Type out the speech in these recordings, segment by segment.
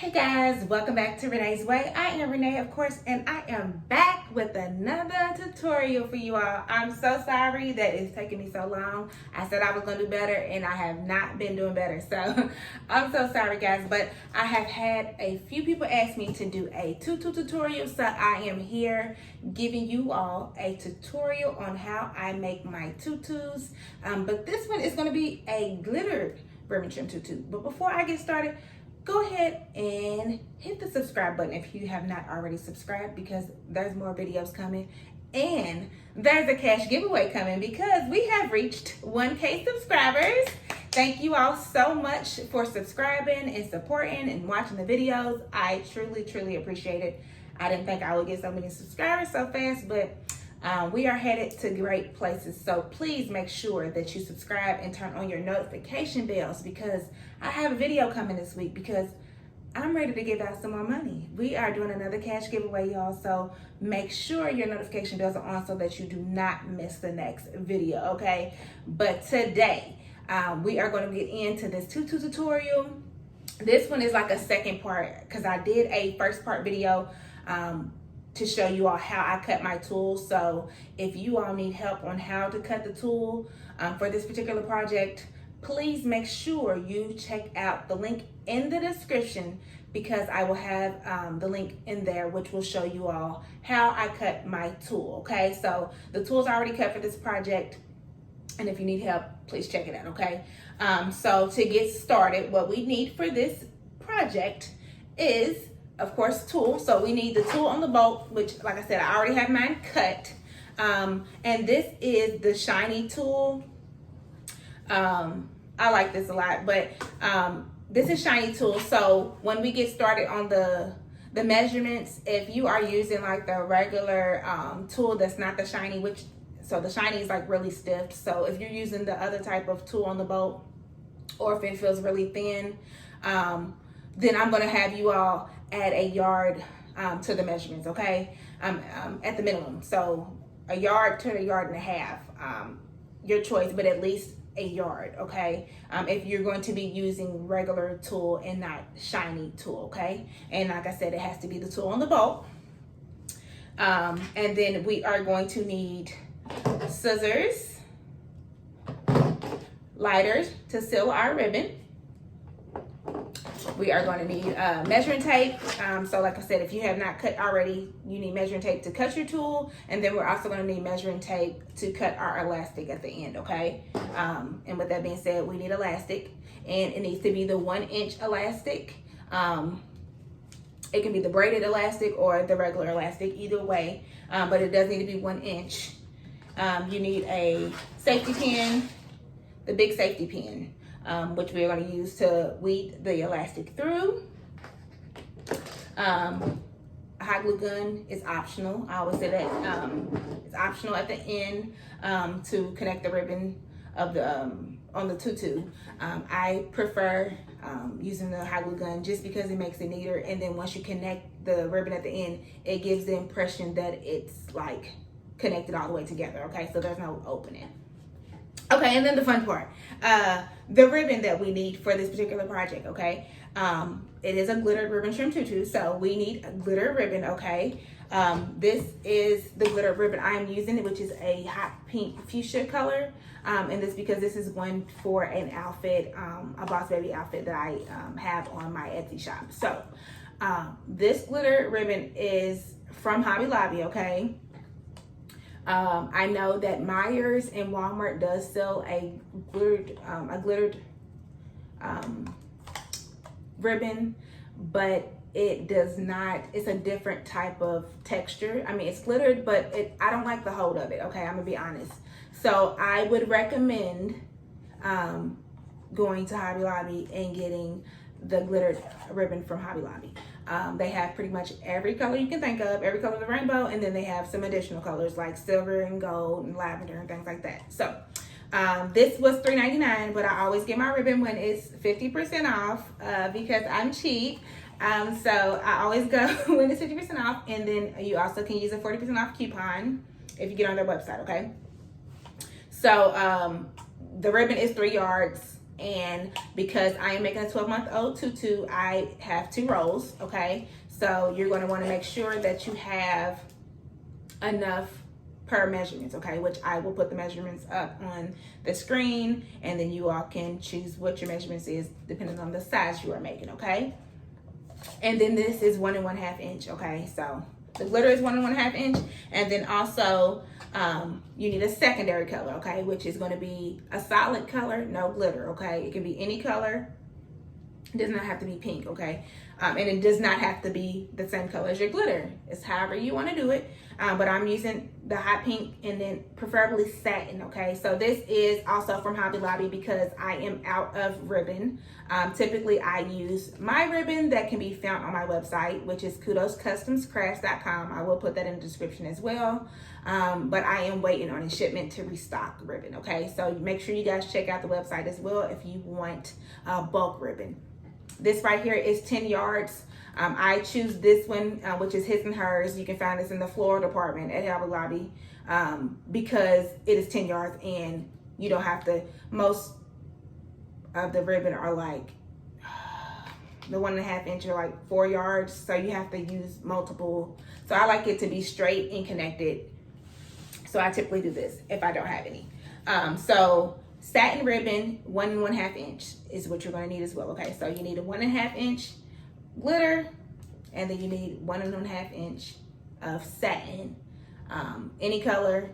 Hey guys, welcome back to Renee's Way. I am Renee, of course, and I am back with another tutorial for you all. I'm so sorry that it's taking me so long. I said I was going to do better, and I have not been doing better. So I'm so sorry, guys, but I have had a few people ask me to do a tutu tutorial, so I am here giving you all a tutorial on how I make my tutus. But this one is going to be a glitter ribbon trim tutu. But before I get started, go ahead and hit the subscribe button if you have not already subscribed, because there's more videos coming and there's a cash giveaway coming because we have reached 1K subscribers. Thank you all so much for subscribing and supporting and watching the videos. I truly appreciate it. I didn't think I would get so many subscribers so fast, but we are headed to great places. So please make sure that you subscribe and turn on your notification bells, because I have a video coming this week because I'm ready to give out some more money. We are doing another cash giveaway, y'all. So make sure your notification bells are on so that you do not miss the next video, okay? But today, we are going to get into this tutu tutorial. This one is like a second part because I did a first part video to show you all how I cut my tool. So if you all need help on how to cut the tool for this particular project, please make sure you check out the link in the description, because I will have the link in there which will show you all how I cut my tool, okay? So the tool's already cut for this project, and if you need help, please check it out, okay? So to get started, what we need for this project is, of course, tool. So we need the tool on the bolt, which, like I said, I already have mine cut. And this is the shiny tool. I like this a lot, but this is shiny tool. So when we get started on the measurements, if you are using like the regular tool that's not the shiny, so the shiny is like really stiff. So if you're using the other type of tool on the bolt, or if it feels really thin, then I'm gonna have you all add a yard to the measurements, okay? At the minimum. So a yard to a yard and a half, your choice, but at least a yard, okay? If you're going to be using regular tool and not shiny tool, okay? And like I said, it has to be the tool on the bolt. And then we are going to need scissors, lighters to seal our ribbon. We are going to need measuring tape. So like I said, if you have not cut already, you need measuring tape to cut your tool. And then we're also going to need measuring tape to cut our elastic at the end, okay? And with that being said, we need elastic. And it needs to be the 1-inch elastic. It can be the braided elastic or the regular elastic, either way. But it does need to be 1 inch. You need a safety pin, the big safety pin, which we're going to use to weed the elastic through. A hot glue gun is optional. I always say that it's optional at the end to connect the ribbon of the on the tutu. I prefer using the hot glue gun just because it makes it neater, and then once you connect the ribbon at the end, it gives the impression that it's like connected all the way together, okay? So there's no opening. Okay, and then the fun part, the ribbon that we need for this particular project, okay? It is a glittered ribbon trim tutu, so we need a glitter ribbon, okay? This is the glitter ribbon I am using, which is a hot pink fuchsia color, and this because this is one for an outfit, a Boss Baby outfit that I have on my Etsy shop. So this glitter ribbon is from Hobby Lobby, okay? I know that Myers and Walmart does sell a glittered ribbon, but it does not, it's a different type of texture. I mean, it's glittered, but I don't like the hold of it, okay? I'm gonna be honest. So I would recommend going to Hobby Lobby and getting the glittered ribbon from Hobby Lobby. They have pretty much every color you can think of, every color of the rainbow, and then they have some additional colors like silver and gold and lavender and things like that. So this was $3.99, but I always get my ribbon when it's 50% off because I'm cheap. So I always go when it's 50% off, and then you also can use a 40% off coupon if you get on their website, okay? So the ribbon is 3 yards, And because I am making a 12-month-old tutu, I have 2 rows, okay? So you're going to want to make sure that you have enough per measurements, okay? Which I will put the measurements up on the screen, and then you all can choose what your measurements is depending on the size you are making, okay? And then this is 1 1/2 inch, okay? So the glitter is 1 1/2 inch, and then also you need a secondary color, okay? Which is going to be a solid color, no glitter, okay? It can be any color. It does not have to be pink, okay? And it does not have to be the same color as your glitter. It's however you want to do it. But I'm using the hot pink and then preferably satin, okay? So this is also from Hobby Lobby because I am out of ribbon. Typically, I use my ribbon that can be found on my website, which is kudoscustomscrafts.com. I will put that in the description as well. But I am waiting on a shipment to restock ribbon, okay? So make sure you guys check out the website as well if you want bulk ribbon. This right here is 10 yards. I choose this one, which is his and hers. You can find this in the floral department at Hobby Lobby because it is 10 yards and you don't have to, most of the ribbon are like, the 1 1/2 inch are like 4 yards. So you have to use multiple. So I like it to be straight and connected. So I typically do this if I don't have any. So satin ribbon, 1 1/2 inch is what you're going to need as well, okay? So you need a 1 1/2 inch glitter, and then you need 1 1/2 inch of satin, any color,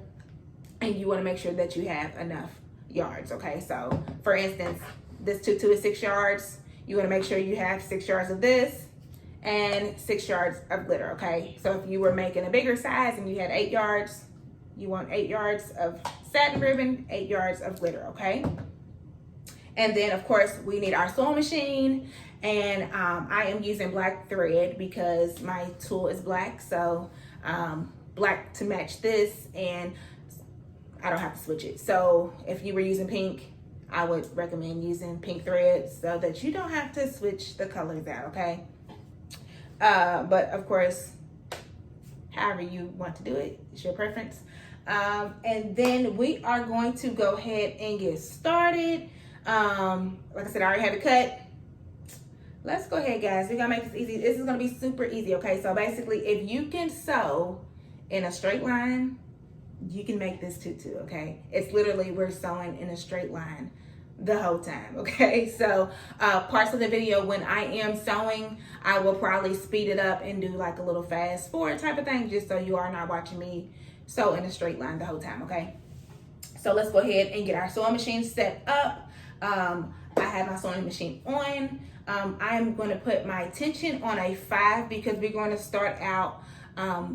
and you want to make sure that you have enough yards, okay? So for instance, this tutu is 6 yards. You want to make sure you have 6 yards of this and 6 yards of glitter, okay? So if you were making a bigger size and you had 8 yards, you want 8 yards of satin ribbon, 8 yards of glitter, okay? And then of course we need our sewing machine, and I am using black thread because my tool is black, so black to match this, and I don't have to switch it. So if you were using pink, I would recommend using pink thread so that you don't have to switch the colors out, okay? But of course, however you want to do it, it's your preference. And then we are going to go ahead and get started. Like I said, I already have it cut. Let's go ahead, guys. We're gonna make this easy. This is gonna be super easy, okay? So basically, if you can sew in a straight line, you can make this tutu, okay? It's literally, we're sewing in a straight line the whole time, okay? So parts of the video when I am sewing, I will probably speed it up and do like a little fast forward type of thing, just so you are not watching me sew in a straight line the whole time, okay? So let's go ahead and get our sewing machine set up. I have my sewing machine on. I'm going to put my tension on a 5 because we're going to start out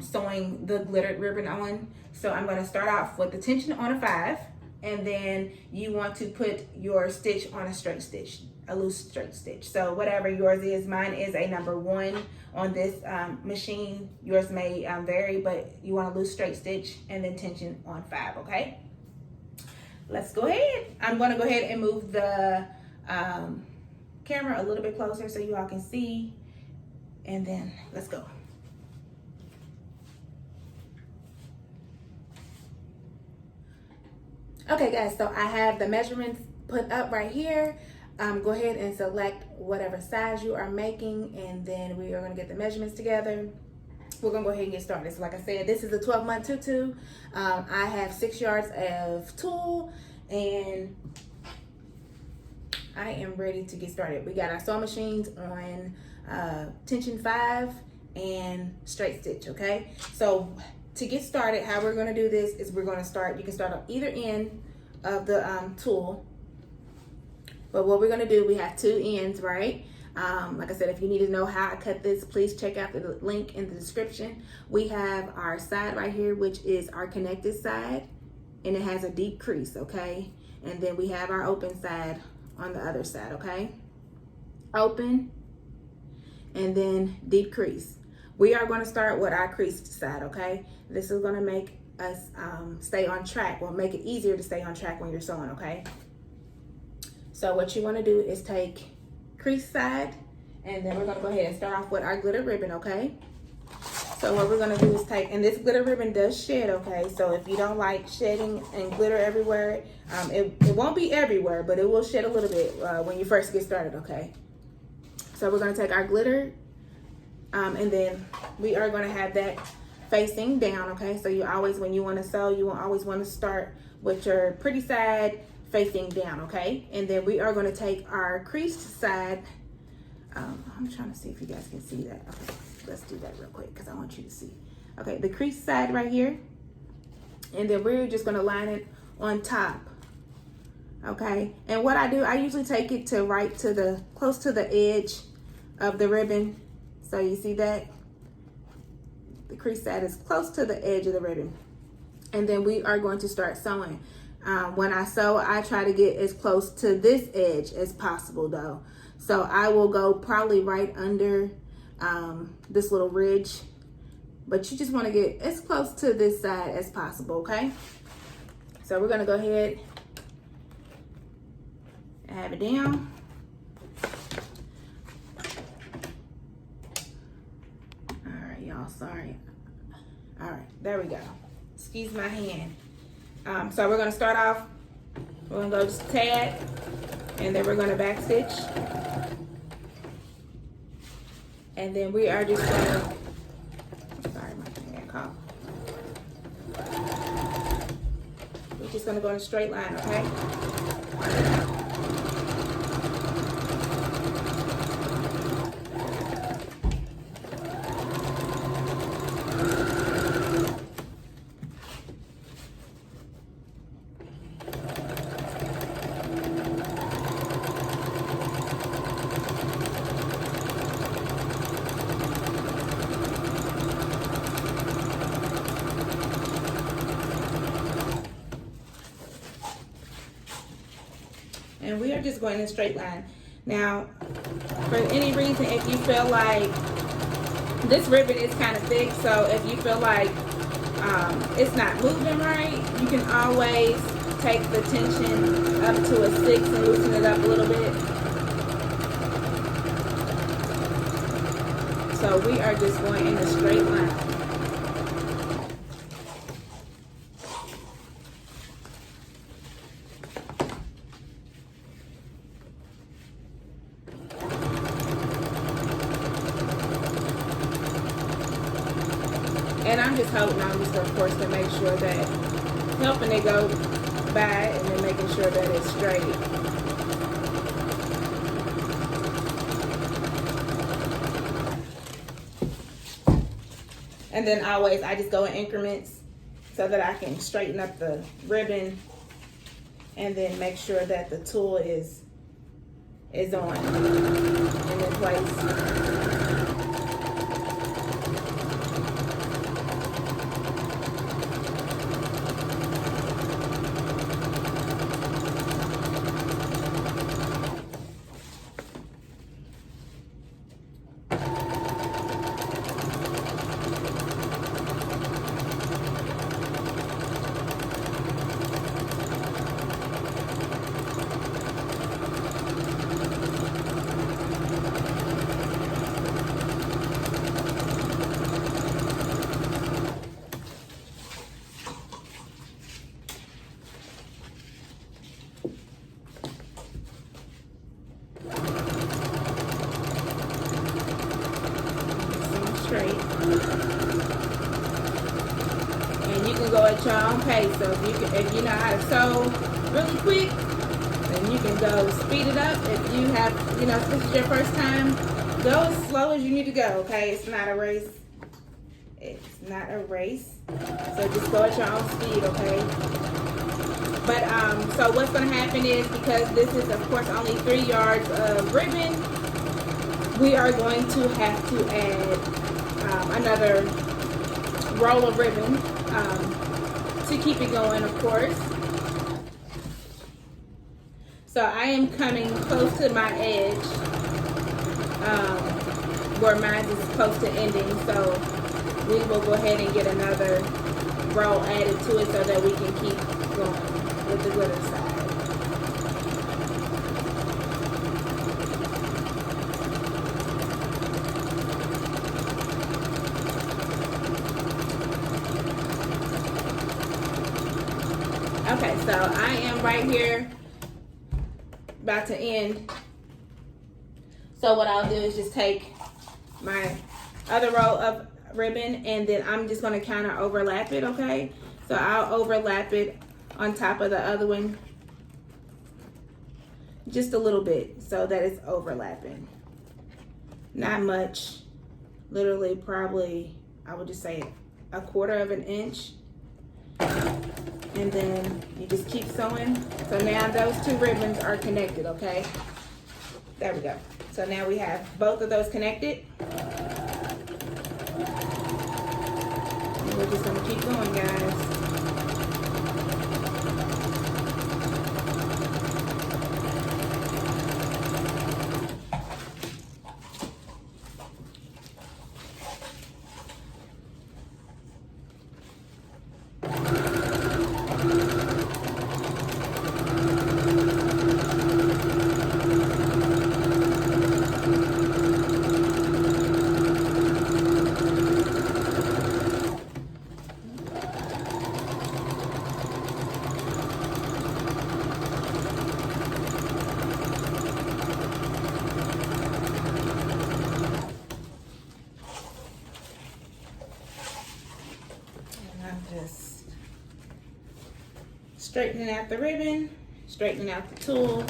sewing the glittered ribbon on. So I'm going to start off with the tension on a 5, and then you want to put your stitch on a straight stitch, a loose straight stitch. So whatever yours is, mine is a number 1 on this machine. Yours may vary, but you want a loose straight stitch and then tension on 5, okay? Let's go ahead. I'm going to go ahead and move the camera a little bit closer so you all can see, and then let's go. Okay guys, so I have the measurements put up right here. Go ahead and select whatever size you are making, and then we are going to get the measurements together. We're going to go ahead and get started. So like I said, this is a 12-month tutu. I have 6 yards of tulle, and I am ready to get started. We got our sewing machines on tension 5 and straight stitch, okay? So to get started, how we're going to do this is we're going to start, you can start on either end of the tulle. But what we're going to do, we have 2 ends, right? Like I said, if you need to know how I cut this, please check out the link in the description. We have our side right here, which is our connected side, and it has a deep crease, okay? And then we have our open side on the other side, okay? Open, and then deep crease. We are going to start with our creased side, okay? This is going to make us stay on track, or make it easier to stay on track when you're sewing, okay? So what you want to do is take crease side, and then we're going to go ahead and start off with our glitter ribbon, okay? So what we're gonna do is take, and this glitter ribbon does shed, okay? So if you don't like shedding and glitter everywhere, it won't be everywhere, but it will shed a little bit when you first get started, okay? So we're gonna take our glitter, and then we are gonna have that facing down, okay? So you always, when you wanna sew, you always wanna start with your pretty side facing down, okay? And then we are gonna take our creased side. I'm trying to see if you guys can see that. Okay, let's do that real quick because I want you to see. Okay, the creased side right here. And then we're just gonna line it on top, okay? And what I do, I usually take it to right to the, close to the edge of the ribbon. So you see that? The crease side is close to the edge of the ribbon. And then we are going to start sewing. When I sew, I try to get as close to this edge as possible though. So I will go probably right under this little ridge, but you just want to get as close to this side as possible, okay? So we're gonna go ahead and have it down. All right, y'all, sorry. All right, there we go. Excuse my hand. So we're gonna start off, we're gonna go just a tad, and then we're gonna back stitch. And then we are just gonna, sorry, my hand got caught. We're just gonna go in a straight line, okay? And we are just going in a straight line. Now, for any reason, if you feel like this ribbon is kind of thick, so if you feel like it's not moving right, you can always take the tension up to a 6 and loosen it up a little bit. So we are just going in a straight line. And I'm just holding on just, of course, to make sure that, helping it go by and then making sure that it's straight. And then always, I just go in increments so that I can straighten up the ribbon and then make sure that the tulle is on and in place. Straight. And you can go at your own pace. So if you know how to sew really quick, then you can go speed it up. If you have, if this is your first time, go as slow as you need to go, okay? It's not a race. It's not a race. So just go at your own speed, okay? But so what's gonna happen is, because this is of course only 3 yards of ribbon, we are going to have to add another roll of ribbon to keep it going, of course. So I am coming close to my edge where mine is close to ending. So we will go ahead and get another roll added to it so that we can keep going with the glitter side. Okay, so I am right here about to end. So what I'll do is just take my other roll of ribbon and then I'm just going to kind of overlap it, okay? So I'll overlap it on top of the other one just a little bit so that it's overlapping. Not much, literally probably, I would just say 1/4 of an inch. And then you just keep sewing. So now those two ribbons are connected, okay? There we go. So now we have both of those connected. And we're just gonna keep going, guys. Just straightening out the ribbon, straightening out the tulle.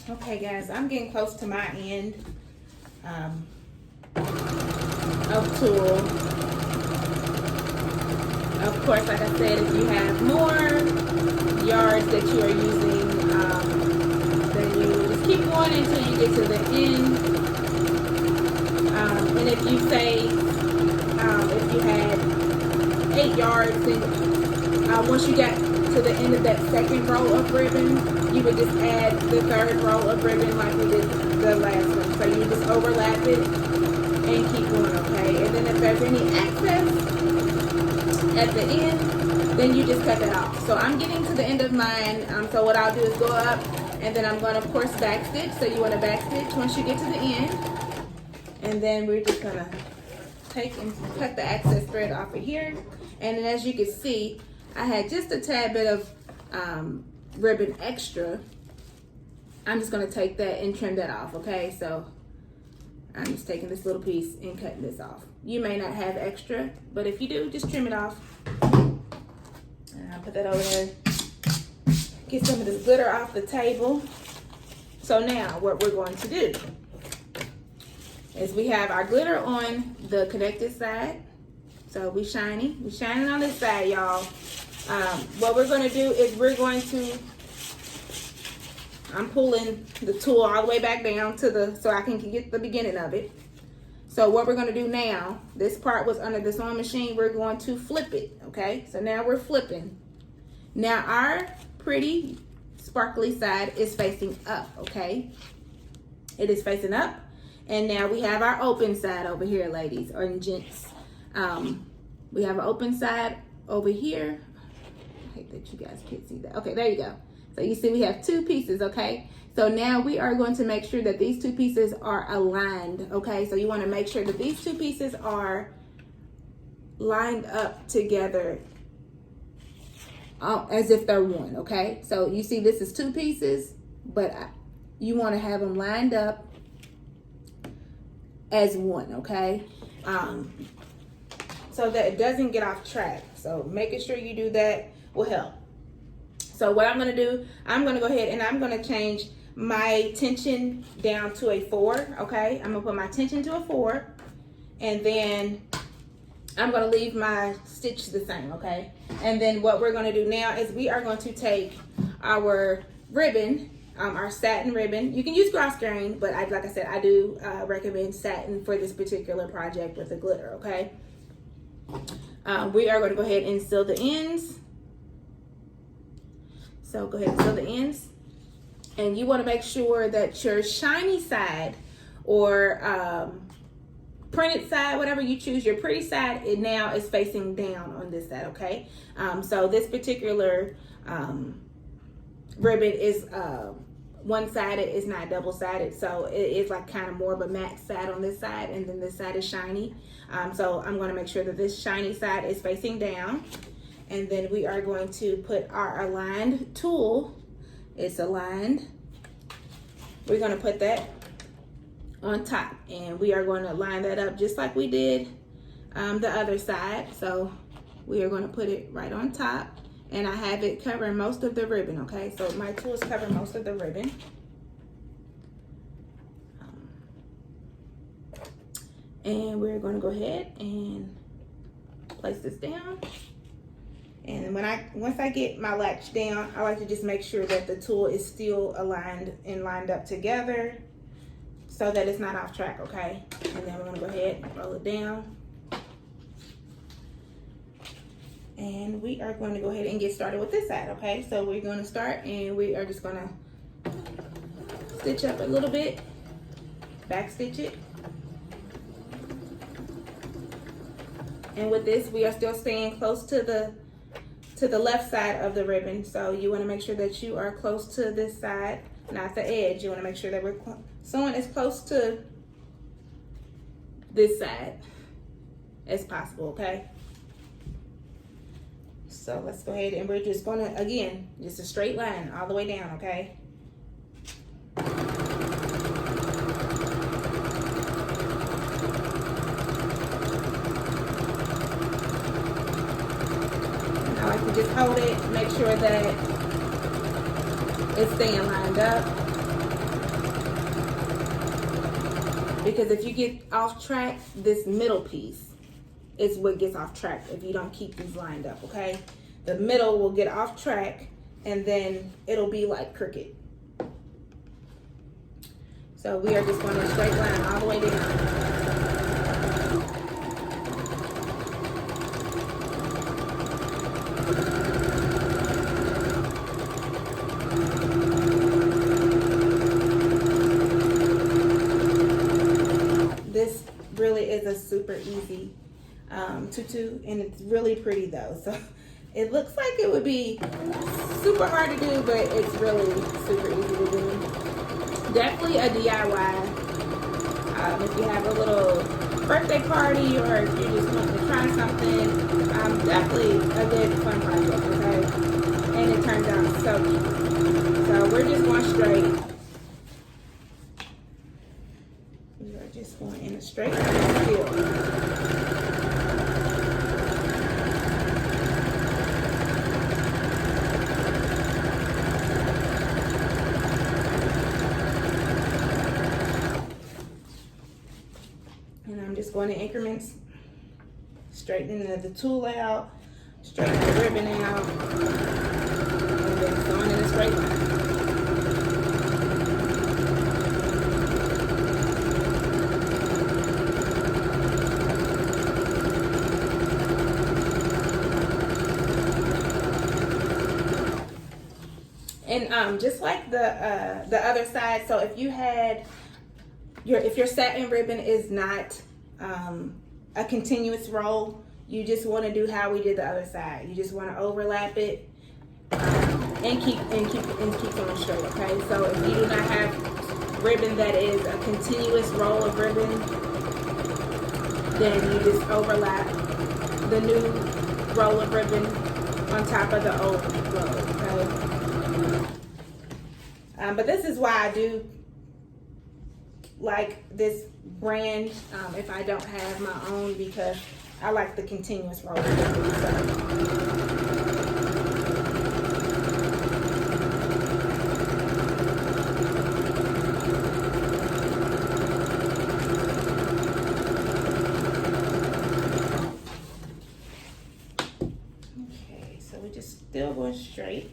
Okay guys, I'm getting close to my end of tulle. Of course, like I said, if you have more yards that you are using, then you just keep going until you get to the end. And if you say, if you had 8 yards, then once you got to the end of that second row of ribbon, you would just add the third row of ribbon like we did the last one. So you just overlap it and keep going, okay? And then if there's any excess at the end, then you just cut that off. So I'm getting to the end of mine. So what I'll do is go up and then I'm going to, of course, back stitch. So you want to back stitch once you get to the end. And then we're just going to take and cut the excess thread off of here. And then as you can see, I had just a tad bit of ribbon extra. I'm just going to take that and trim that off, okay? So I'm just taking this little piece and cutting this off. You may not have extra, but if you do, just trim it off. And I'll put that over there. Get some of this glitter off the table. So now what we're going to do is we have our glitter on the connected side. So we shining on this side, y'all. What we're going to do is we're going to, I'm pulling the tulle all the way back down to the, so I can get the beginning of it. So what we're going to do now, this part was under the sewing machine, we're going to flip it, okay? So now we're flipping. Now our pretty sparkly side is facing up, okay? It is facing up. And now we have our open side over here, ladies or gents. We have an open side over here. I hate that you guys can't see that. Okay, there you go. So you see we have 2 pieces, okay? So now we are going to make sure that these 2 pieces are aligned, okay? So you want to make sure that these 2 pieces are lined up together as if they're one, okay? So you see this is 2 pieces, but you want to have them lined up as one, okay? So that it doesn't get off track. So making sure you do that will help. So what I'm going to do, I'm going to go ahead and I'm going to change my tension down to a 4, okay? I'm going to put my tension to a 4, and then I'm going to leave my stitch the same, okay? And then what we're going to do now is we are going to take our ribbon, our satin ribbon. You can use cross grain, but like I said, I do recommend satin for this particular project with the glitter, okay? We are going to go ahead and sew the ends. So go ahead and sew the ends. And you want to make sure that your shiny side or printed side, whatever you choose, your pretty side, it now is facing down on this side, okay? So this particular ribbon is one-sided, it's not double-sided, so it is like kind of more of a matte side on this side, and then this side is shiny. So I'm going to make sure that this shiny side is facing down, and then we are going to put our aligned tulle. It's aligned. We're going to put that on top, and we are going to line that up just like we did the other side. So we are going to put it right on top, and I have it covering most of the ribbon, okay? So my tool is covering most of the ribbon. And we're going to go ahead and place this down. And once I get my latch down, I like to just make sure that the tool is still aligned and lined up together so that it's not off track, okay? And then we're gonna go ahead and roll it down. And we are going to go ahead and get started with this side, okay? So we're gonna start, and we are just gonna stitch up a little bit, back stitch it. And with this, we are still staying close to the left side of the ribbon. So you want to make sure that you are close to this side, not the edge. You want to make sure that we're sewing as close to this side as possible, okay? So let's go ahead, and we're just going to, again, just a straight line all the way down, okay? Just hold it, make sure that it's staying lined up. Because if you get off track, this middle piece is what gets off track if you don't keep these lined up, okay? The middle will get off track, and then it'll be like crooked. So we are just going to straight line all the way down. This really is a super easy tutu, and it's really pretty though. So it looks like it would be super hard to do, but it's really super easy to do. Definitely a DIY. If you have a little birthday party, or if you just want to try something, definitely a good fun project, okay? And it turns out so cute. So we're just going straight. We are just going in a straight line still. Just going in increments, straightening the tulle out, straightening the ribbon out, and then going in a straight line. And just like the other side, so if you had if your satin ribbon is not a continuous roll, you just want to do how we did the other side. You just want to overlap it and keep on straight. Okay, so if you do not have ribbon that is a continuous roll of ribbon, then you just overlap the new roll of ribbon on top of the old roll. Okay, but this is why I do like this brand if I don't have my own, because I like the continuous roll of ribbon. So. Still going straight.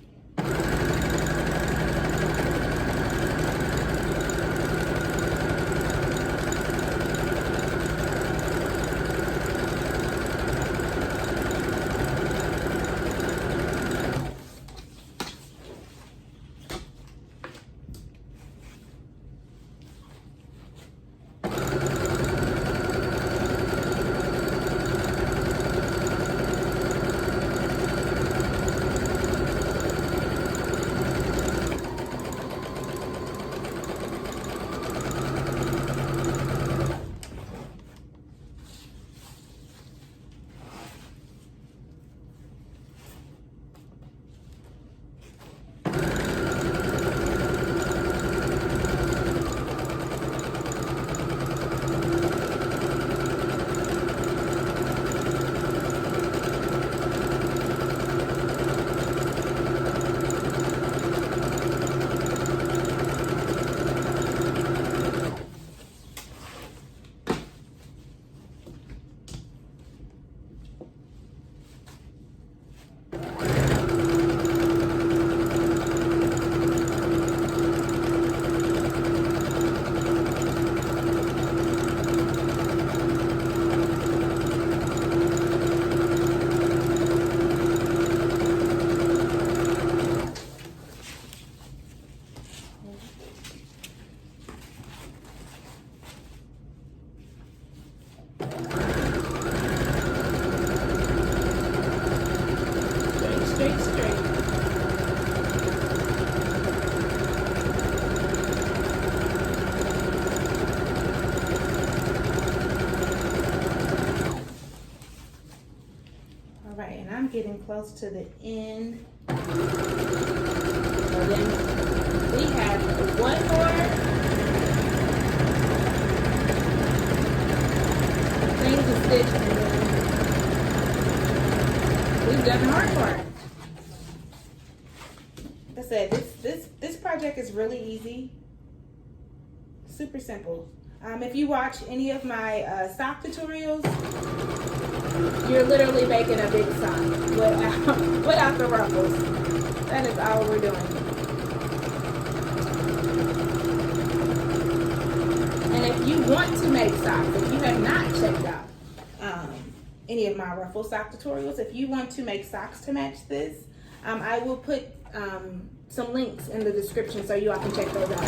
Getting close to the end. So then we have one more thing to stitch, and then we've done the hard part. Like I said, this project is really easy, super simple. If you watch any of my sock tutorials, you're literally making a big sock without the ruffles. That is all we're doing. And if you want to make socks, if you have not checked out any of my ruffle sock tutorials, if you want to make socks to match this, I will put some links in the description so you all can check those out.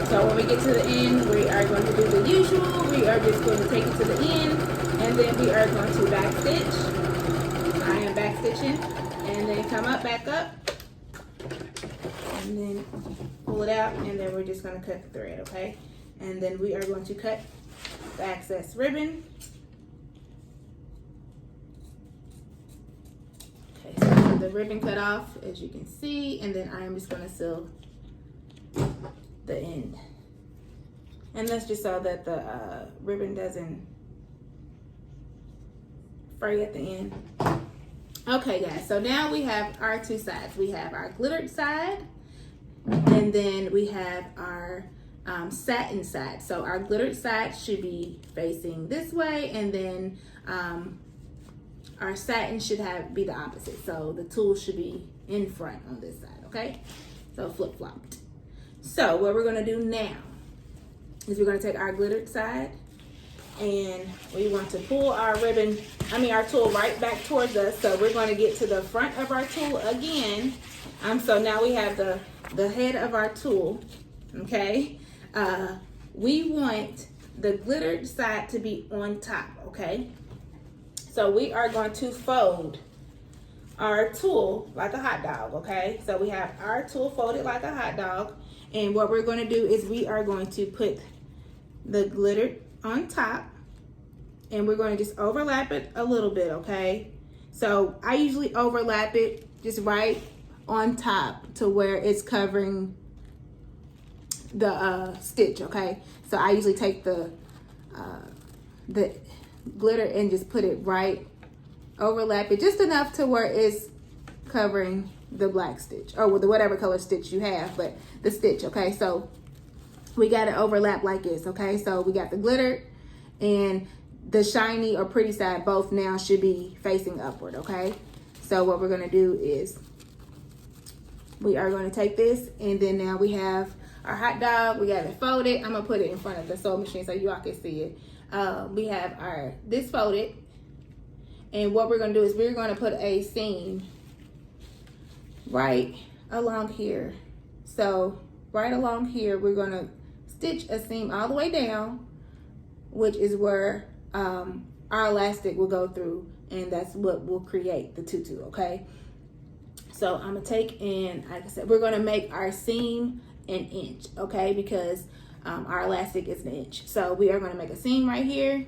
So when we get to the end, we are going to do the usual. We are just going to take it to the end, and then we are going to back stitch. I am back stitching, and then come up, back up, and then pull it out, and then we're just going to cut the thread, okay? And then we are going to cut the excess ribbon. Okay, so the ribbon cut off, as you can see, and then I am just going to sew the end, and that's just so that the ribbon doesn't fray at the end. Okay guys, so now we have our two sides. We have our glittered side, and then we have our satin side. So our glittered side should be facing this way, and then our satin should be the opposite. So the tool should be in front on this side, okay? So flip-flopped. So what we're gonna do now is we're gonna take our glittered side, and we want to pull our ribbon our tool right back towards us. So we're going to get to the front of our tool again. So now we have the head of our tool, okay? We want the glittered side to be on top, okay? So we are going to fold our tool like a hot dog, okay? So we have our tool folded like a hot dog, and what we're going to do is we are going to put the glitter on top, and we're going to just overlap it a little bit, okay? So I usually overlap it just right on top to where it's covering the stitch, okay? So I usually take the glitter and just put it right, overlap it just enough to where it's covering the black stitch, or with whatever color stitch you have, but the stitch, okay? So we got to overlap like this, okay? So we got the glitter and the shiny or pretty side both now should be facing upward, okay? So what we're gonna do is we are gonna take this, and then now we have our hot dog. We got it folded. I'm gonna put it in front of the sewing machine so you all can see it. We have this folded, and what we're gonna do is we're gonna put a seam right along here. So right along here, we're gonna stitch a seam all the way down, which is where our elastic will go through, and that's what will create the tutu, okay? So I'm gonna take, and like I said, we're gonna make our seam an inch, okay? Because our elastic is an inch. So we are gonna make a seam right here,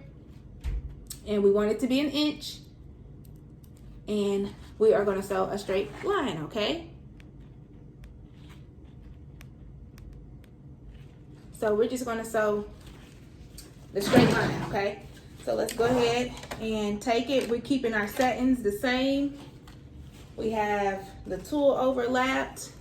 and we want it to be an inch, and we are gonna sew a straight line, okay? So we're just gonna sew the straight line, okay? So let's go ahead and take it. We're keeping our satins the same. We have the tool overlapped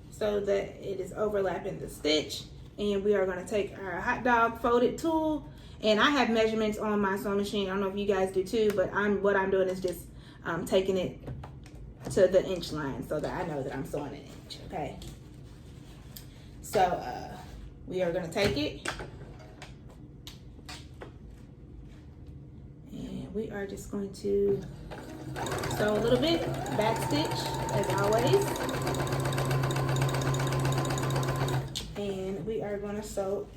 so that it is overlapping the stitch. And we are gonna take our hot dog folded tool, and I have measurements on my sewing machine. I don't know if you guys do too, but what I'm doing is just taking it to the inch line so that I know that I'm sewing an inch, okay? So we are gonna take it, and we are just going to sew a little bit, back stitch as always, and we are gonna sew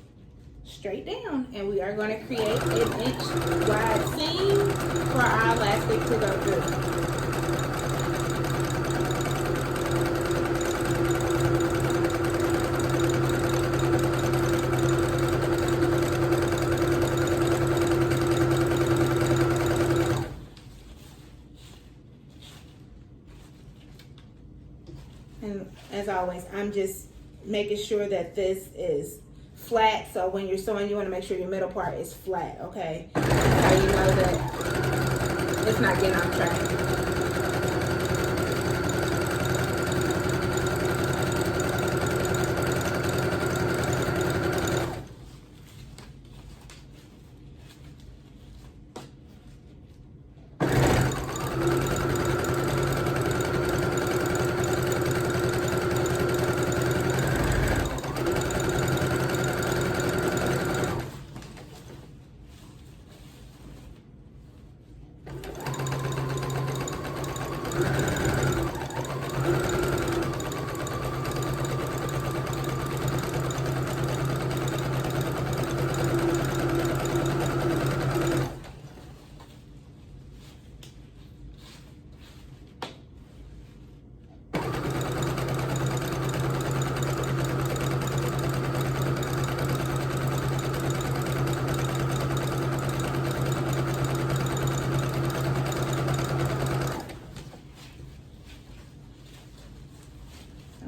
straight down, and we are gonna create an inch wide seam for our elastic to go through. And as always, I'm just making sure that this is flat. So when you're sewing, you want to make sure your middle part is flat, okay? That's how you know that it's not getting off track.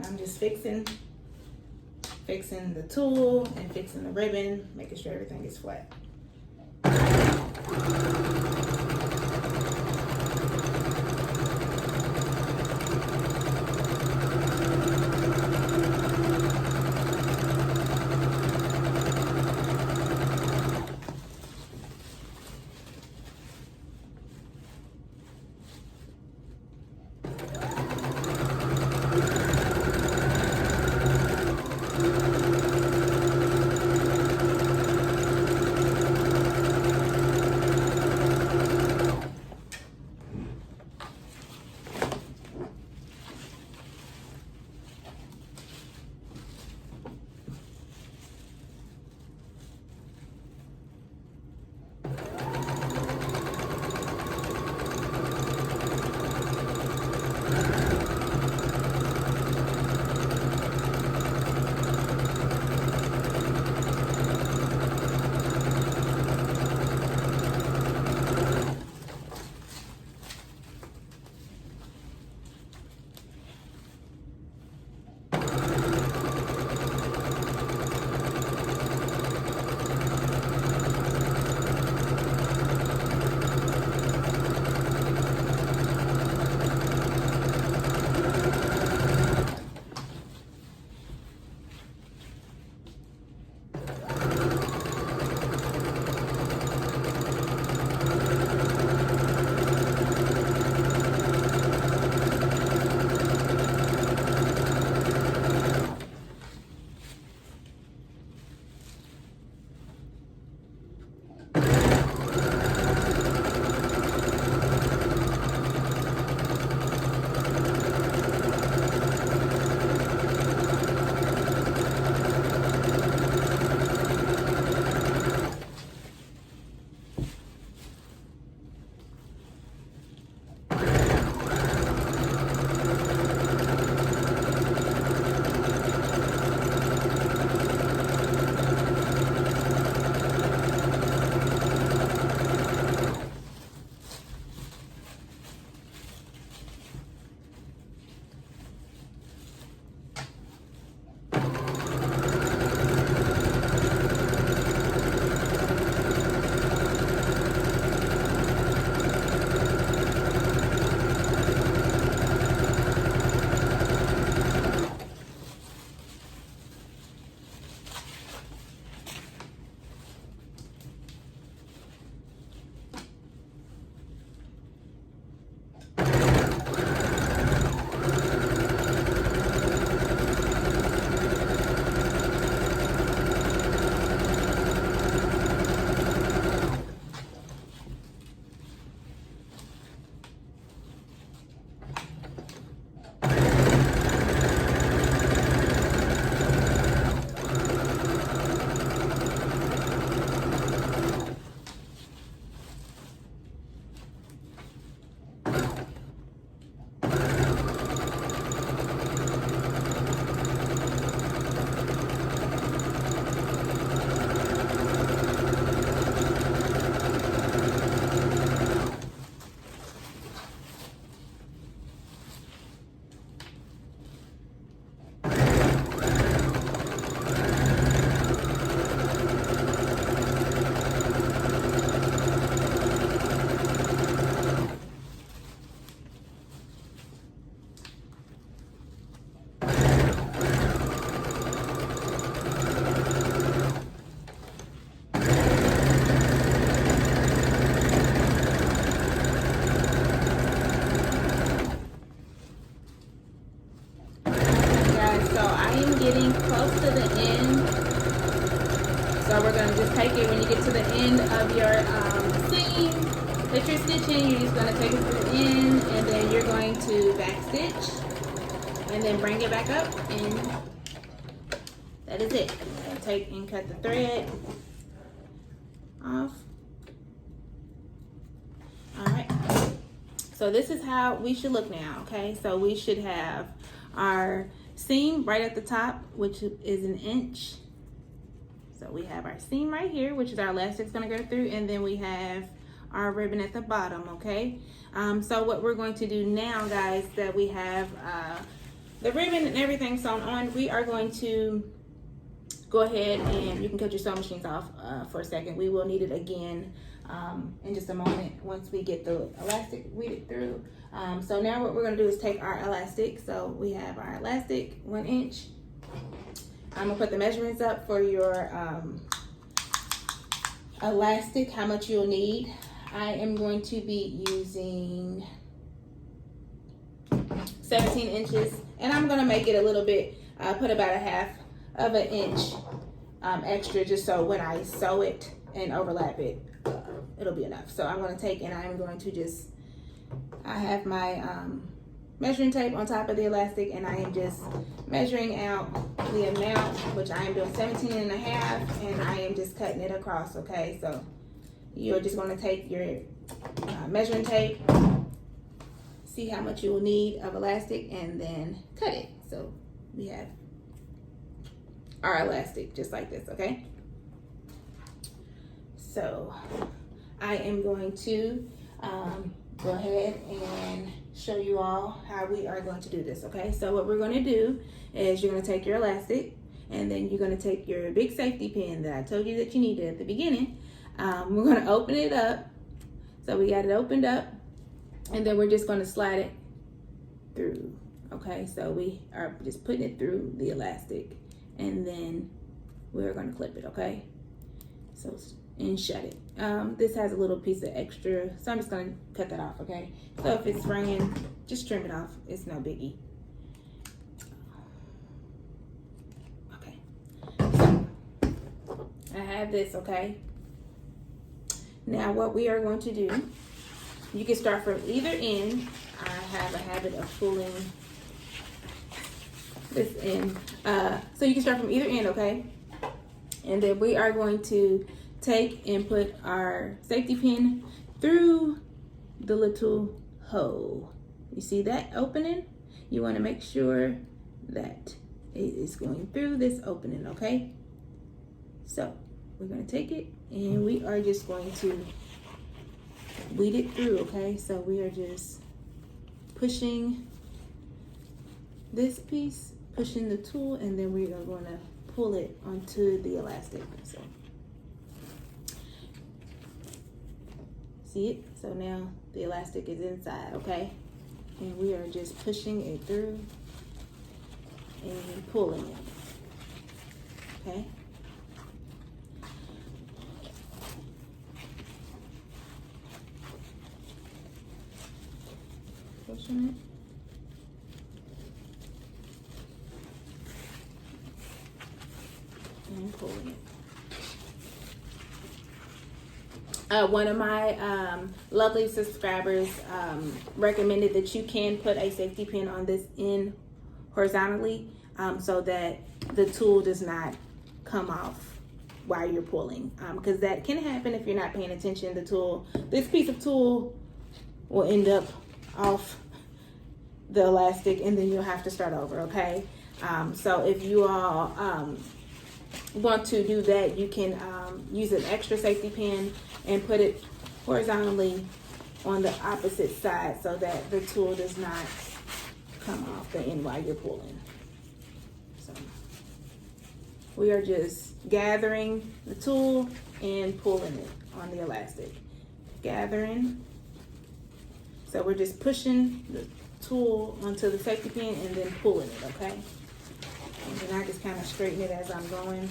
I'm just fixing the tool and fixing the ribbon, making sure everything is flat. have your seam that you're stitching. You're just going to take it to the end, and then you're going to back stitch and then bring it back up, and that is it. And take and cut the thread off. All right, so this is how we should look now. Okay, so we should have our seam right at the top, which is 1 inch. So we have our seam right here, which is our elastic's gonna go through, and then we have our ribbon at the bottom. Okay, so what we're going to do now, guys, that we have the ribbon and everything sewn on, we are going to go ahead and you can cut your sewing machines off for a second. We will need it again in just a moment once we get the elastic weeded through. So now what we're going to do is take our elastic. So we have our elastic, 1 inch. I'm going to put the measurements up for your elastic, how much you'll need. I am going to be using 17 inches, and I'm going to make it a little bit, put about 1/2 of an inch extra, just so when I sew it and overlap it, it'll be enough. So I'm going to take and I'm going to just, I have my measuring tape on top of the elastic, and I am just measuring out the amount, which I am doing 17.5, and I am just cutting it across. Okay, so you're just going to take your measuring tape, see how much you will need of elastic, and then cut it. So we have our elastic just like this. Okay, so I am going to go ahead and show you all how we are going to do this. Okay, so what we're going to do is you're going to take your elastic, and then you're going to take your big safety pin that I told you that you needed at the beginning. We're going to open it up. So we got it opened up, and then we're just going to slide it through. Okay, so we are just putting it through the elastic, and then we're going to clip it. Okay, so and shut it. This has a little piece of extra, so I'm just going to cut that off. Okay, so if it's fraying, just trim it off. It's no biggie. Okay, so I have this. Okay, now what we are going to do, you can start from either end. I have a habit of pulling this end, so you can start from either end. Okay, and then we are going to take and put our safety pin through the little hole. You see that opening? You want to make sure that it is going through this opening. Okay, so we're going to take it and we are just going to weed it through. Okay, so we are just pushing this piece, pushing the tool, and then we are going to pull it onto the elastic. So see it? So now the elastic is inside. Okay, and we are just pushing it through and pulling it. Okay, pushing it. And pulling it. One of my lovely subscribers recommended that you can put a safety pin on this end horizontally, so that the tool does not come off while you're pulling, because that can happen if you're not paying attention. This piece of tool will end up off the elastic, and then you'll have to start over. Okay, so if you all want to do that, you can use an extra safety pin and put it horizontally on the opposite side so that the tool does not come off the end while you're pulling. So we are just gathering the tool and pulling it on the elastic. Gathering. So we're just pushing the tool onto the safety pin and then pulling it. Okay, and then I just kind of straighten it as I'm going.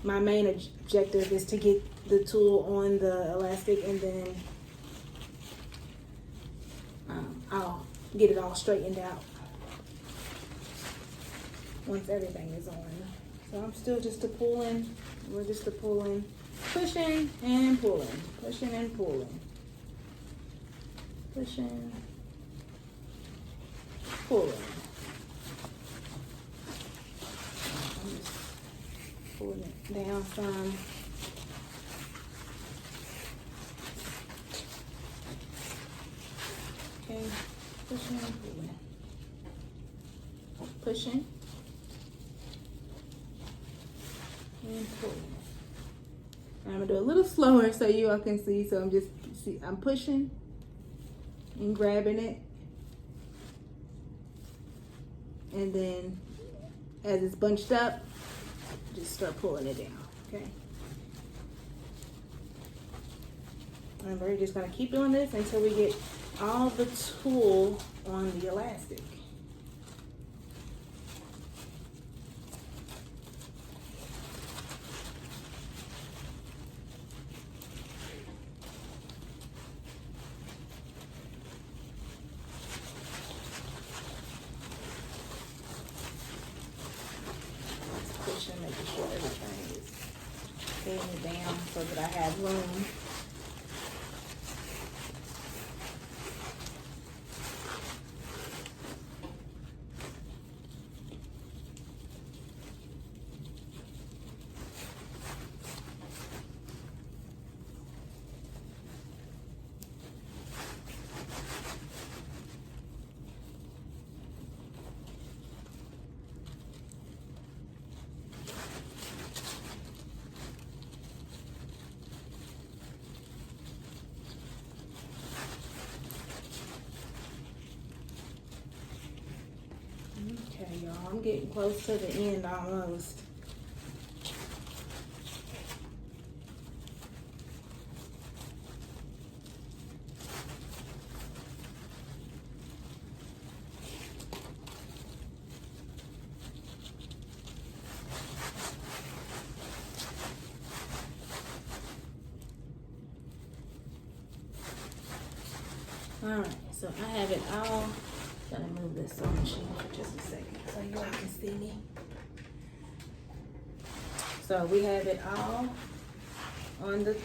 My main objective is to get the tool on the elastic, and then I'll get it all straightened out once everything is on. So I'm still just a pulling. We're just a pulling. pushing and pulling, pushing and pulling, pushing, pulling. I'm just pulling it down some. Okay, pushing and pulling, pushing and pulling. I'm gonna do a little slower so you all can see. So I'm pushing and grabbing it, and then as it's bunched up, just start pulling it down. Okay. And we're just gonna keep doing this until we get all the tulle on the elastic. Pushing, making sure everything is getting it down so that I have room. Okay, y'all, I'm getting close to the end almost. All right, so I have it all. Gonna move this on machine for just a second so you all can see me. So we have it all on the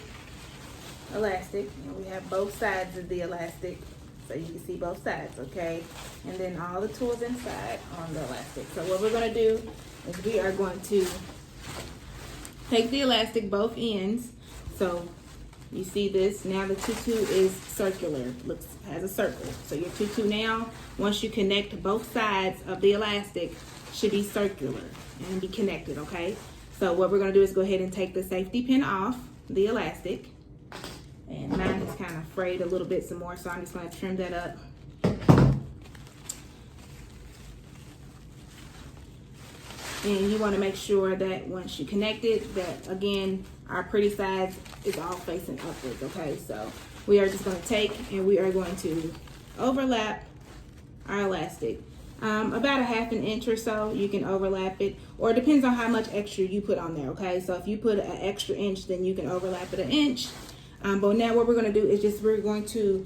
elastic, and we have both sides of the elastic so you can see both sides, okay? And then all the tools inside on the elastic. So what we're gonna do is we are going to take the elastic both ends. So you see this, now the tutu is circular, has a circle. So your tutu now, once you connect both sides of the elastic, should be circular and be connected, okay? So what we're gonna do is go ahead and take the safety pin off the elastic. And mine is kind of frayed a little bit some more, so I'm just gonna trim that up. And you wanna make sure that once you connect it, that again, our pretty sides is all facing upwards, okay? So we are just gonna take and we are going to overlap our elastic. About a ½ inch or so, you can overlap it, or it depends on how much extra you put on there, okay? So if you put an extra inch, then you can overlap it 1 inch. But now what we're gonna do is we're going to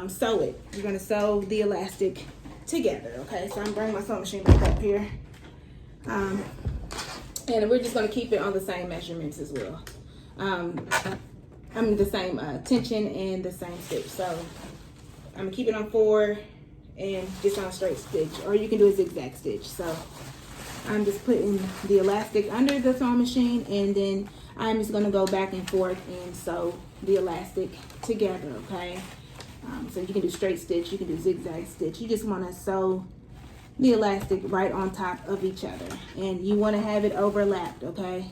sew it. We're gonna sew the elastic together, okay? So I'm bringing my sewing machine back up here. And we're just gonna keep it on the same measurements as well. The same tension and the same stitch. So I'm gonna keep it on 4 and just on a straight stitch, or you can do a zigzag stitch. So I'm just putting the elastic under the sewing machine, and then I'm just gonna go back and forth and sew the elastic together, okay? So you can do straight stitch, you can do zigzag stitch. You just wanna sew the elastic right on top of each other, and you wanna have it overlapped, okay?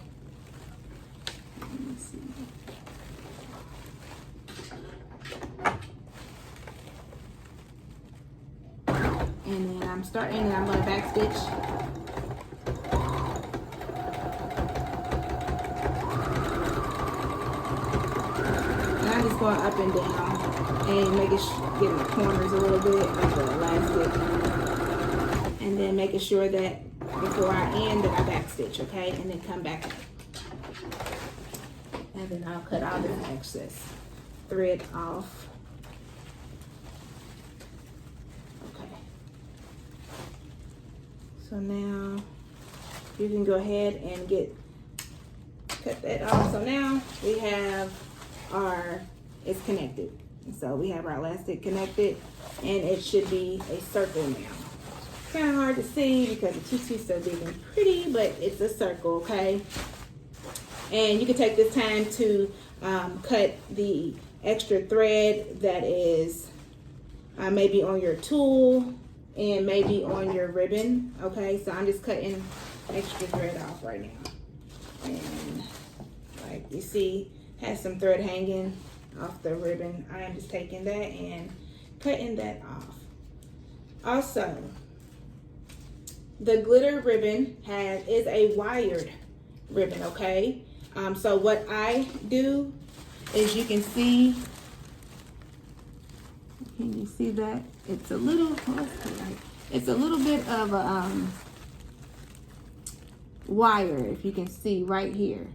Let's see. And then I'm starting, and I'm going to back stitch. And I'm just going up and down and getting the corners a little bit of the elastic, and then making sure that before I end that I back stitch, okay, and then come back. And then I'll cut all this excess thread off. Okay. So now you can go ahead and cut that off. So now we have it's connected. So we have our elastic connected, and it should be a circle now. Kind of hard to see because the tutu's so big and pretty, but it's a circle, okay? And you can take this time to cut the extra thread that is maybe on your tulle and maybe on your ribbon, okay? So I'm just cutting extra thread off right now. And like you see, has some thread hanging off the ribbon. I am just taking that and cutting that off. Also, the glitter ribbon is a wired ribbon, okay? So what I do is, you can see that? It's a little, it's a little bit of a wire, if you can see right here.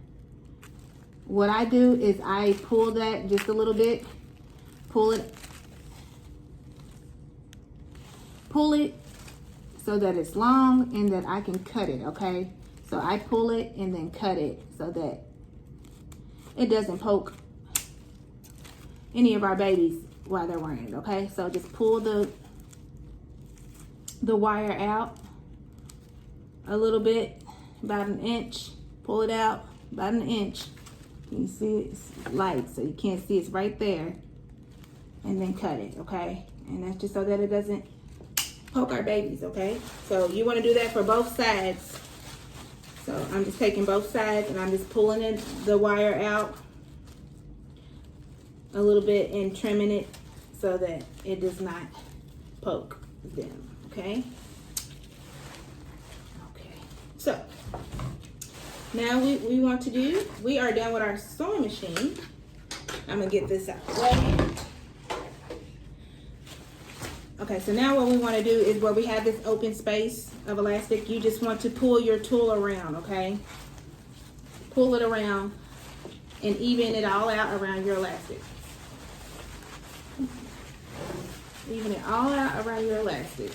What I do is I pull that just a little bit, pull it so that it's long and that I can cut it, okay? So I pull it and then cut it so that it doesn't poke any of our babies while they're wearing it, okay? So just pull the wire out a little bit, about an inch, pull it out about an inch. You see it's light, so you can't see it's right there, and then cut it, okay? And that's just so that it doesn't poke our babies, okay? So you want to do that for both sides. So I'm just taking both sides and I'm just pulling the wire out a little bit and trimming it so that it does not poke them, okay? Okay, so now we want to do, we are done with our sewing machine. I'm gonna get this out of the way. Okay, so now what we want to do is, where we have this open space of elastic, you just want to pull your tulle around, okay? Pull it around and even it all out around your elastic. Even it all out around your elastic.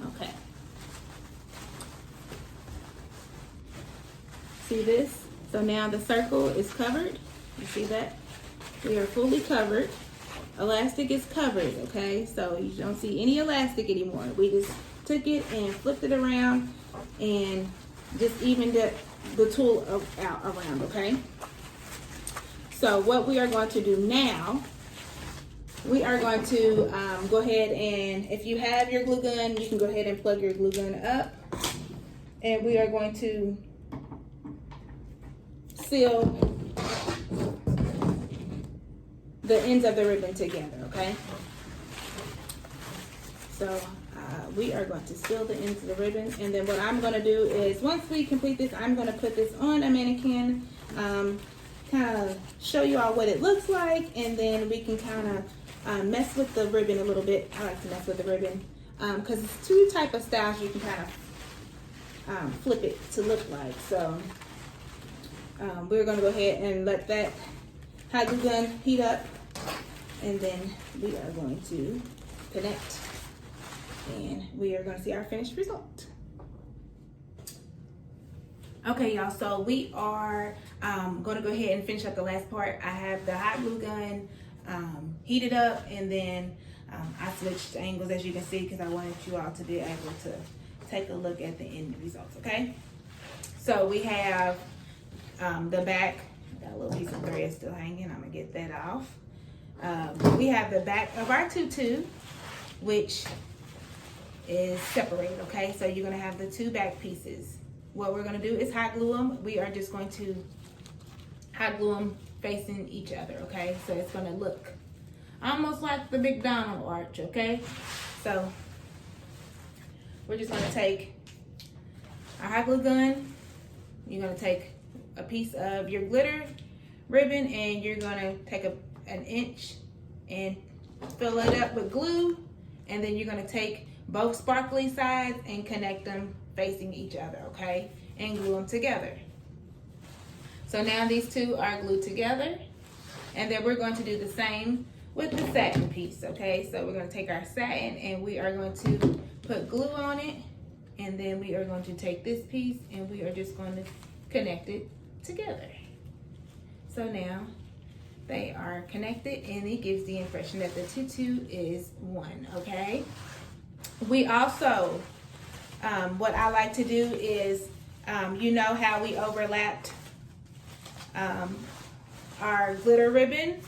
Okay. See this? So now the circle is covered. You see that? We are fully covered. Elastic is covered, okay? So you don't see any elastic anymore. We just took it and flipped it around and just evened the tulle out around, okay? So what we are going to do now, we are going to go ahead and, if you have your glue gun, you can go ahead and plug your glue gun up. And we are going to seal the ends of the ribbon together, okay? So we are going to seal the ends of the ribbon, and then what I'm going to do is, once we complete this, I'm going to put this on a mannequin, kind of show you all what it looks like, and then we can kind of mess with the ribbon a little bit. I like to mess with the ribbon because it's two type of styles you can kind of flip it to look like. So we're going to go ahead and let that hot glue gun heat up, and then we are going to connect, and we are going to see our finished result. Okay, y'all, so we are going to go ahead and finish up the last part. I have the hot glue gun heated up, and then I switched angles, as you can see, because I wanted you all to be able to take a look at the end results, okay? So we have the back, got a little piece of thread still hanging. I'm gonna get that off. We have the back of our tutu, which is separated, okay? So you're gonna have the two back pieces. What we're gonna do is hot glue them. We are just going to hot glue them facing each other, okay? So it's gonna look almost like the McDonald's arch, okay? So we're just gonna take our hot glue gun. You're gonna take a piece of your glitter ribbon, and you're gonna take an inch and fill it up with glue, and then you're gonna take both sparkly sides and connect them facing each other, okay? And glue them together. So now these two are glued together, And then we're going to do the same with the satin piece, okay? So we're going to take our satin and we are going to put glue on it, and then we are going to take this piece and we are just going to connect it together. So now they are connected and it gives the impression that the tutu is one, okay? We also, what I like to do is, you know how we overlapped our glitter ribbon?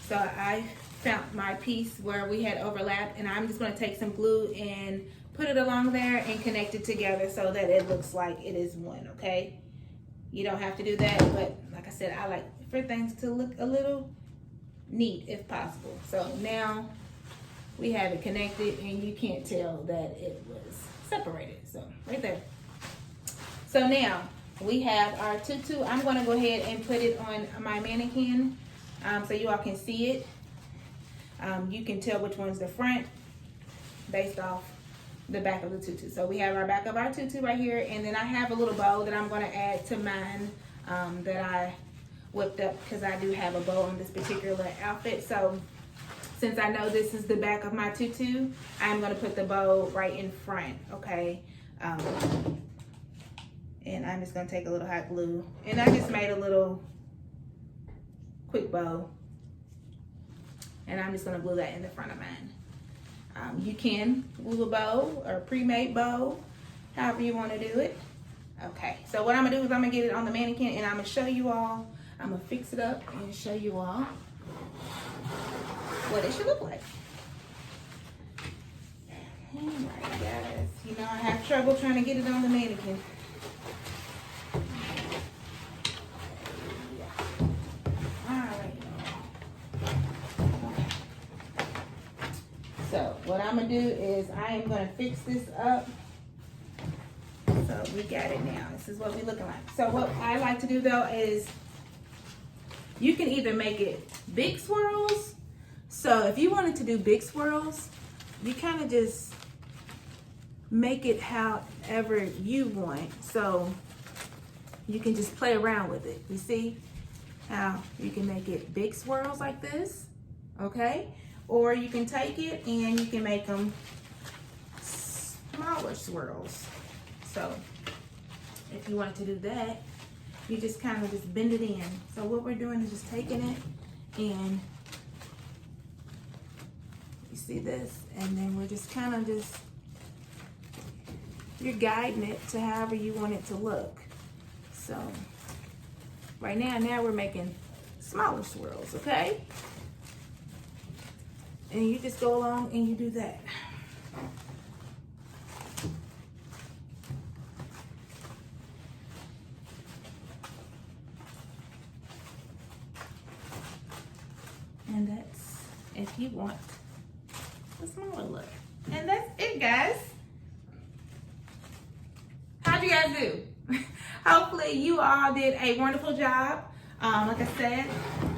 So I found my piece where we had overlapped, and I'm just going to take some glue and put it along there and connect it together so that it looks like it is one, okay? You don't have to do that, but like I said, I like for things to look a little neat if possible. So now we have it connected and you can't tell that it was separated. So right there. So now we have our tutu. I'm going to go ahead and put it on my mannequin so you all can see it. You can tell which one's the front based off the back of the tutu. So we have our back of our tutu right here, and then I have a little bow that I'm going to add to mine that I whipped up because I do have a bow on this particular outfit. So since I know this is the back of my tutu, I'm going to put the bow right in front, okay? And I'm just going to take a little hot glue, and I just made a little quick bow, and I'm just going to glue that in the front of mine. You can glue a bow or a pre-made bow, however you want to do it. Okay, so what I'm going to do is I'm going to get it on the mannequin, and I'm going to show you all. I'm going to fix it up and show you all what it should look like. All right, guys. You know I have trouble trying to get it on the mannequin. So what I'm gonna do is I am gonna fix this up. So we got it now. This is what we're looking like. So what I like to do though is you can either make it big swirls. So if you wanted to do big swirls, you kind of just make it however you want. So you can just play around with it. You see how you can make it big swirls like this, okay? Or you can take it and you can make them smaller swirls. So if you want to do that, you just kind of just bend it in. So what we're doing is just taking it and you see this, and then we're just kind of just, you're guiding it to however you want it to look. So right now we're making smaller swirls, okay? And you just go along and you do that. And that's if you want a smaller look. And that's it, guys. How'd you guys do? Hopefully you all did a wonderful job. Like I said,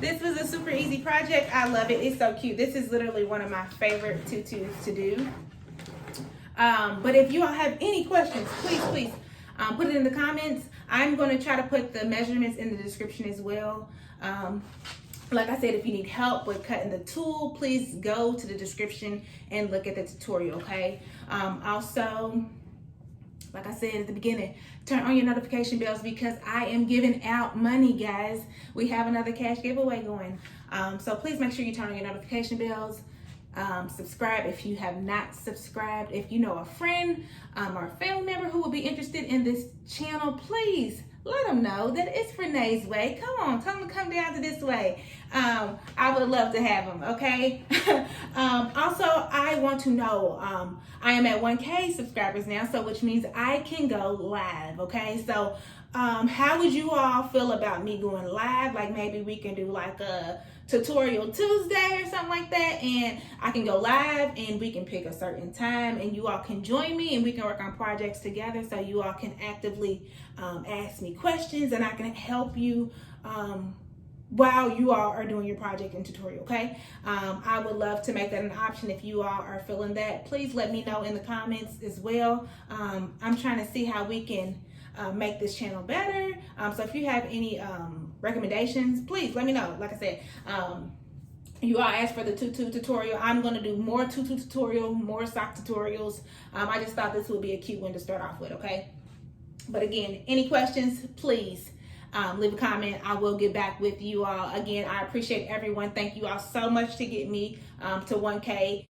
this was a super easy project. I love it. It's so cute. This is literally one of my favorite tutus to do. But if you all have any questions, please put it in the comments. I'm going to try to put the measurements in the description as well. Like I said, if you need help with cutting the tulle, please go to the description and look at the tutorial, okay? Also, like I said at the beginning, turn on your notification bells because I am giving out money, guys. We have another cash giveaway going. So please make sure you turn on your notification bells. Subscribe if you have not subscribed. If you know a friend or a family member who will be interested in this channel, please let them know that it's Renee's Way. Come on, tell them to come down to this way. I would love to have them, okay? Also, I want to know, I am at 1K subscribers now, so which means I can go live, okay? So how would you all feel about me going live? Like maybe we can do like a tutorial Tuesday or something like that, and I can go live and we can pick a certain time and you all can join me and we can work on projects together, so you all can actively ask me questions and I can help you while you all are doing your project and tutorial, okay? I would love to make that an option. If you all are feeling that, please let me know in the comments as well. I'm trying to see how we can make this channel better. So if you have any recommendations, please let me know. Like I said, you all asked for the tutu tutorial. I'm going to do more tutu tutorial, more sock tutorials. I just thought this would be a cute one to start off with, okay? But again, any questions, please leave a comment. I will get back with you all. Again, I appreciate everyone. Thank you all so much to get me to 1K.